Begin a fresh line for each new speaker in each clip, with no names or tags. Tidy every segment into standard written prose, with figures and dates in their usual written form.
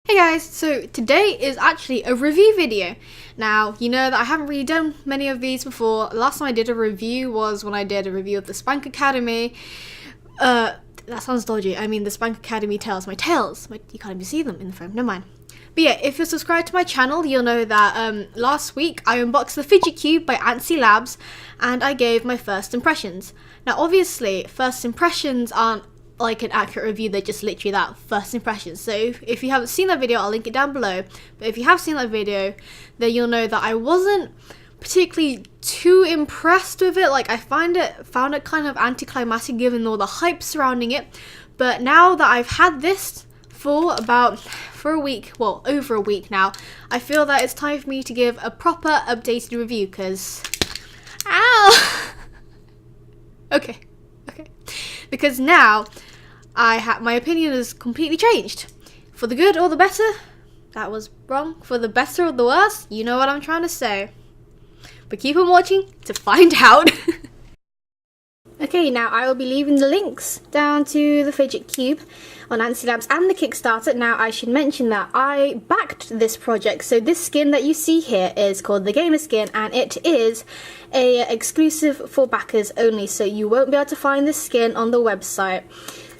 Hey guys, so today is actually a review video. Now, you know that I haven't really done many of these before. Last time I did a review was when I did a review of the Spank Academy. That sounds dodgy. I mean the Spank Academy tails. My tails. You can't even see them in the frame. Never mind. But yeah, if you're subscribed to my channel, you'll know that last week I unboxed the Fidget Cube by Antsy Labs and I gave my first impressions. Now obviously, first impressions aren't like an accurate review, they're just literally that, first impressions. So if you haven't seen that video, I'll link it down below. But if you have seen that video, then you'll know that I wasn't particularly too impressed with it. Like I found it kind of anticlimactic given all the hype surrounding it. But now that I've had this for a week, well, over a week now, I feel that it's time for me to give a proper updated review because okay, because now my opinion has completely changed. For the good or the better? That was wrong. For the better or the worse? You know what I'm trying to say. But keep on watching to find out. Okay, now I will be leaving the links down to the Fidget Cube on Antsy Labs and the Kickstarter. Now I should mention that I backed this project, so this skin that you see here is called the Gamer Skin and it is exclusive for backers only, so you won't be able to find this skin on the website.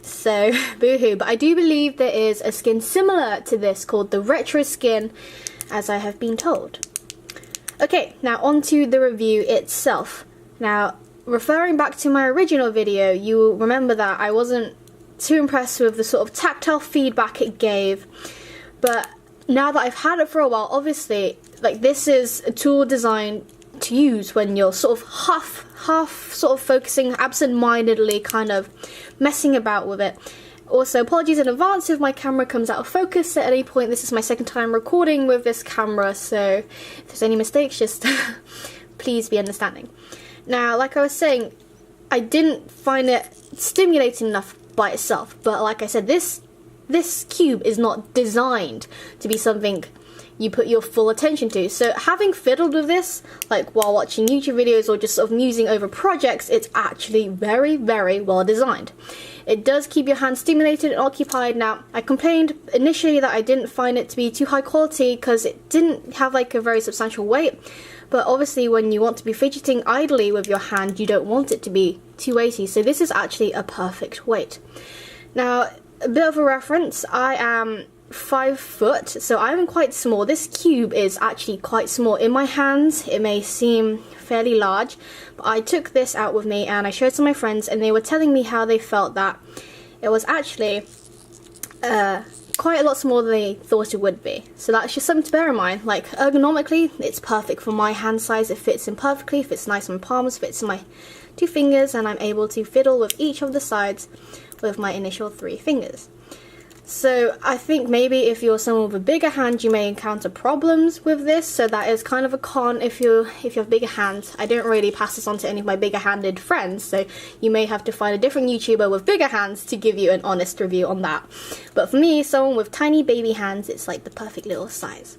So boohoo, but I do believe there is a skin similar to this called the Retro Skin, as I have been told. Okay, now on to the review itself. Now, referring back to my original video, you will remember that I wasn't too impressed with the sort of tactile feedback it gave, but now that I've had it for a while, obviously, like, this is a tool designed to use when you're sort of half sort of focusing absent-mindedly, kind of messing about with it. Also, apologies in advance if my camera comes out of focus at any point. This is my second time recording with this camera, so if there's any mistakes, just please be understanding. Now, like I was saying, I didn't find it stimulating enough by itself, but like I said, this cube is not designed to be something you put your full attention to. So having fiddled with this, like while watching YouTube videos or just sort of musing over projects, it's actually very, very well designed. It does keep your hand stimulated and occupied. Now, I complained initially that I didn't find it to be too high quality because it didn't have like a very substantial weight. But obviously when you want to be fidgeting idly with your hand, you don't want it to be too weighty. So this is actually a perfect weight. Now, a bit of a reference, I am 5 foot, so I'm quite small. This cube is actually quite small. In my hands, it may seem fairly large, but I took this out with me and I showed some of my friends and they were telling me how they felt that it was actually quite a lot smaller than they thought it would be. So that's just something to bear in mind. Like, ergonomically, it's perfect for my hand size. It fits in perfectly, it fits nice on my palms, fits in my 2 fingers, and I'm able to fiddle with each of the sides with my initial 3 fingers. So I think maybe if you're someone with a bigger hand, you may encounter problems with this, so that is kind of a con if you have bigger hands. I don't really pass this on to any of my bigger handed friends, so you may have to find a different YouTuber with bigger hands to give you an honest review on that. But for me, someone with tiny baby hands, it's like the perfect little size.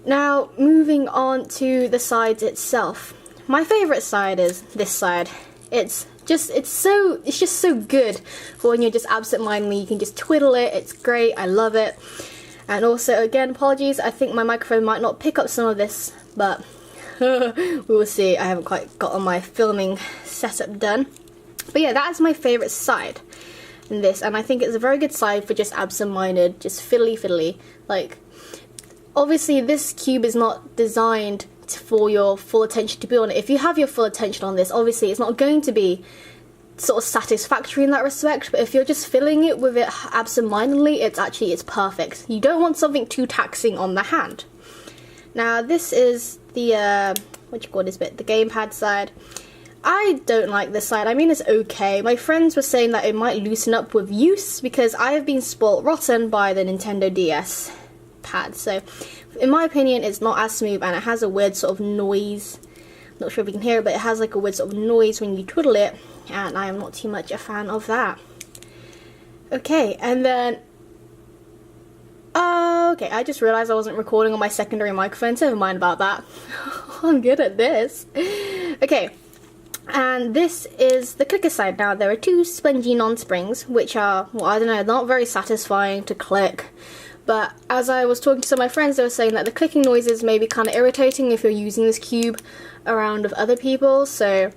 Now, moving on to the sides itself. My favourite side is this side. It's just so good for when you're just absent-mindedly, you can just twiddle it. It's great, I love it. And also, again, apologies, I think my microphone might not pick up some of this, but we will see. I haven't quite got all my filming setup done. But yeah, that is my favourite side in this, and I think it's a very good side for just absent-minded, just fiddly. Like, obviously this cube is not designed for your full attention to be on it. If you have your full attention on this, obviously it's not going to be sort of satisfactory in that respect, but if you're just filling it with it absent-mindedly, it's perfect. You don't want something too taxing on the hand. Now this is the what do you call this bit, the gamepad side. I don't like this side. I mean, it's okay. My friends were saying that it might loosen up with use because I have been spoilt rotten by the Nintendo DS pad. So in my opinion, it's not as smooth and it has a weird sort of noise. Not sure if you can hear it, but it has like a weird sort of noise when you twiddle it, and I am not too much a fan of that. Okay, and then okay, I just realized I wasn't recording on my secondary microphone, so never mind about that. I'm good at this. Okay, and this is the clicker side. Now, there are 2 spongy non-springs, which are, well, I don't know, not very satisfying to click, But as I was talking to some of my friends, they were saying that the clicking noises may be kind of irritating if you're using this cube around with other people. So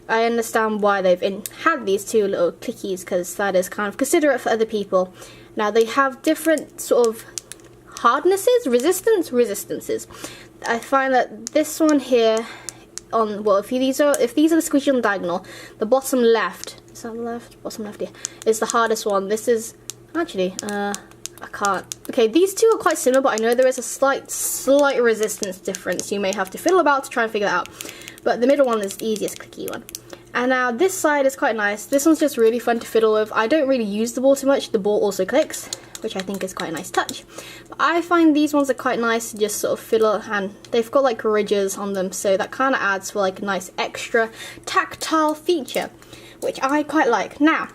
I understand why they've had these two little clickies, because that is kind of considerate for other people. Now they have different sort of hardnesses, resistances. I find that this one here, if these are the squishy on diagonal, the bottom left, is that the left? Bottom left, yeah, is the hardest one. This is actually, I can't. Okay, these two are quite similar, but I know there is a slight resistance difference. You may have to fiddle about to try and figure that out. But the middle one is the easiest clicky one. And now this side is quite nice. This one's just really fun to fiddle with. I don't really use the ball too much. The ball also clicks, which I think is quite a nice touch. But I find these ones are quite nice to just sort of fiddle, and they've got like ridges on them, so that kind of adds for like a nice extra tactile feature, which I quite like. Now,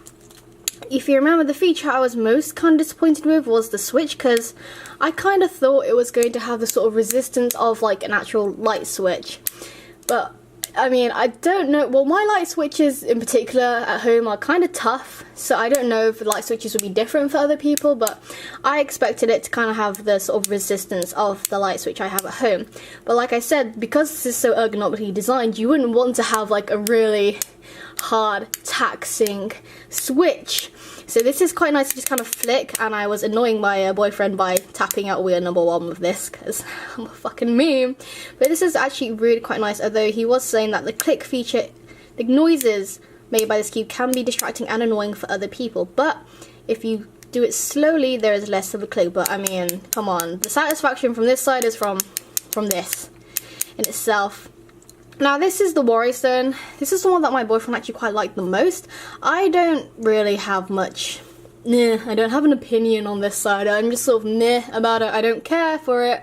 if you remember, the feature I was most kind of disappointed with was the switch, because I kind of thought it was going to have the sort of resistance of like an actual light switch. But I mean, I don't know. Well, my light switches in particular at home are kind of tough, so I don't know if the light switches would be different for other people, but I expected it to kind of have the sort of resistance of the light switch I have at home. But like I said, because this is so ergonomically designed, you wouldn't want to have like a really hard, taxing switch. So this is quite nice to just kind of flick, and I was annoying my boyfriend by tapping out wheel number 1 with this, because I'm a fucking meme. But this is actually really quite nice, although he was saying that the click feature, the noises made by this cube can be distracting and annoying for other people. But if you do it slowly, there is less of a click. But I mean, come on, the satisfaction from this side is from this in itself. Now this is the Worry Stone. This is the one that my boyfriend actually quite liked the most. I don't really have much, I don't have an opinion on this side. I'm just sort of meh about it. I don't care for it.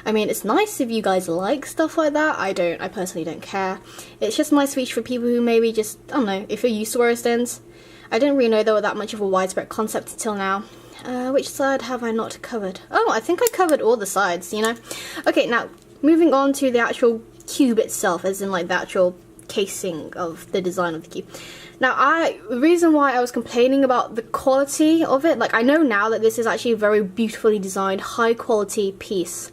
I mean, it's nice if you guys like stuff like that. I personally don't care. It's just a nice feature for people who maybe just, I don't know, if you're used to Worry Stones. I didn't really know they were that much of a widespread concept until now. Which side have I not covered? Oh, I think I covered all the sides, you know. Okay, now moving on to the actual cube itself, as in like the actual casing of the design of the cube. Now the reason why I was complaining about the quality of it, like I know now that this is actually a very beautifully designed, high quality piece,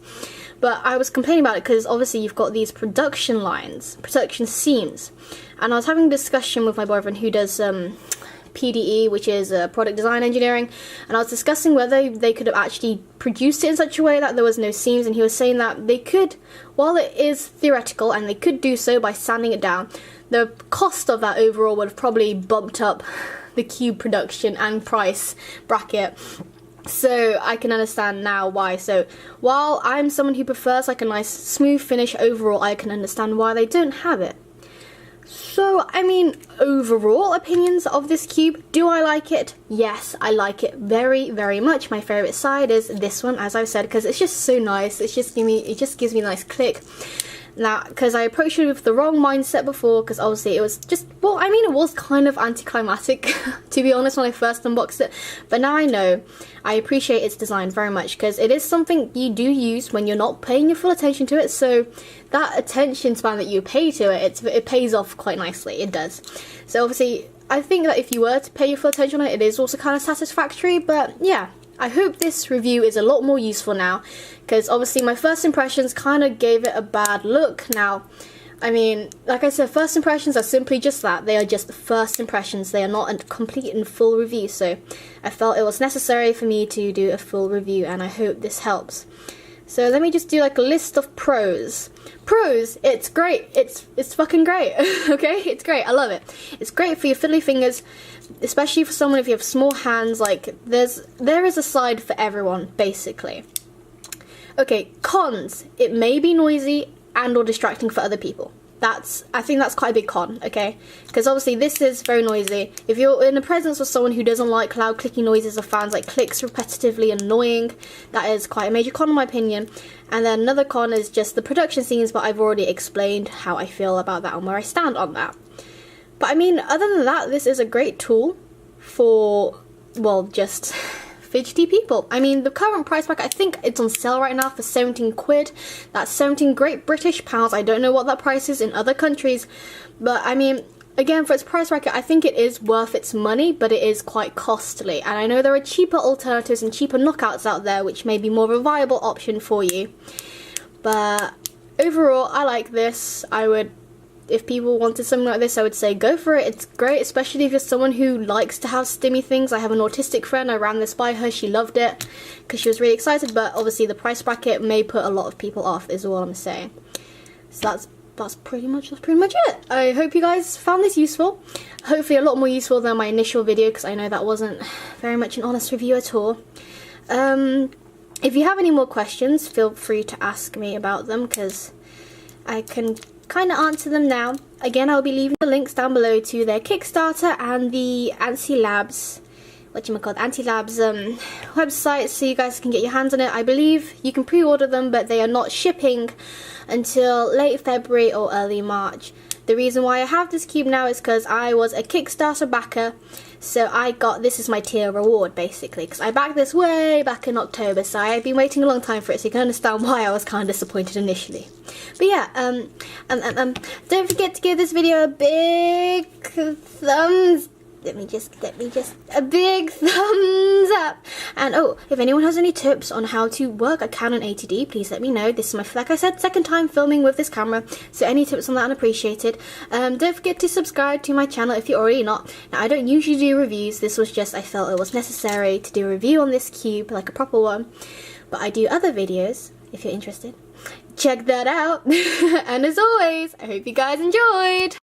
but I was complaining about it because obviously you've got these production lines, production seams, and I was having a discussion with my boyfriend who does PDE, which is product design engineering, and I was discussing whether they could have actually produced it in such a way that there was no seams, and he was saying that they could, while it is theoretical and they could do so by sanding it down, the cost of that overall would have probably bumped up the cube production and price bracket. So I can understand now why. So while I'm someone who prefers like a nice smooth finish overall, I can understand why they don't have it. So, I mean, overall opinions of this cube, do I like it? Yes, I like it very, very much. My favourite side is this one, as I've said, because it's just so nice. It just gives me a nice click. Now, because I approached it with the wrong mindset before, because obviously it was just, well, I mean, it was kind of anticlimactic, to be honest, when I first unboxed it. But now I know, I appreciate its design very much, because it is something you do use when you're not paying your full attention to it. So that attention span that you pay to it, it pays off quite nicely. It does. So obviously, I think that if you were to pay your full attention on it, it is also kind of satisfactory. But yeah, I hope this review is a lot more useful now, because obviously my first impressions kind of gave it a bad look. Now, I mean, like I said, first impressions are simply just that. They are just the first impressions. They are not a complete and full review. So I felt it was necessary for me to do a full review, and I hope this helps. So let me just do like a list of pros. Pros, it's great. It's fucking great. Okay, it's great. I love it. It's great for your fiddly fingers, especially for someone if you have small hands. Like there is a side for everyone, basically. Okay, cons. It may be noisy and or distracting for other people. I think that's quite a big con, okay? Because obviously this is very noisy. If you're in the presence of someone who doesn't like loud clicking noises or fans like clicks repetitively annoying, that is quite a major con in my opinion. And then another con is just the production scenes, but I've already explained how I feel about that and where I stand on that. But I mean, other than that, this is a great tool for, well, just fidgety people. I mean, the current price pack, I think it's on sale right now for 17 quid. That's 17 Great British pounds. I don't know what that price is in other countries, but I mean, again, for its price bracket, I think it is worth its money, but it is quite costly. And I know there are cheaper alternatives and cheaper knockouts out there, which may be more of a viable option for you. But overall, I like this. I would, if people wanted something like this, I would say go for it. It's great, especially if you're someone who likes to have stimmy things. I have an autistic friend. I ran this by her. She loved it because she was really excited. But obviously, the price bracket may put a lot of people off, is all I'm saying. So that's pretty much it. I hope you guys found this useful. Hopefully a lot more useful than my initial video, because I know that wasn't very much an honest review at all. If you have any more questions, feel free to ask me about them, because I can kind of answer them now. Again, I'll be leaving the links down below to their Kickstarter and the Antsy Labs, Antsy Labs website, so you guys can get your hands on it. I believe you can pre-order them, but they are not shipping until late February or early March. The reason why I have this cube now is because I was a Kickstarter backer, so I got, this is my tier reward basically, because I backed this way back in October, so I've been waiting a long time for it, so you can understand why I was kind of disappointed initially. But yeah, don't forget to give this video a big thumbs a big thumbs up. And oh, if anyone has any tips on how to work a Canon 80D, please let me know. This is my, like I said, second time filming with this camera, so any tips on that are appreciated. Don't forget to subscribe to my channel if you're already not. Now, I don't usually do reviews. This was just, I felt it was necessary to do a review on this cube, like a proper one. But I do other videos if you're interested. Check that out. And as always, I hope you guys enjoyed.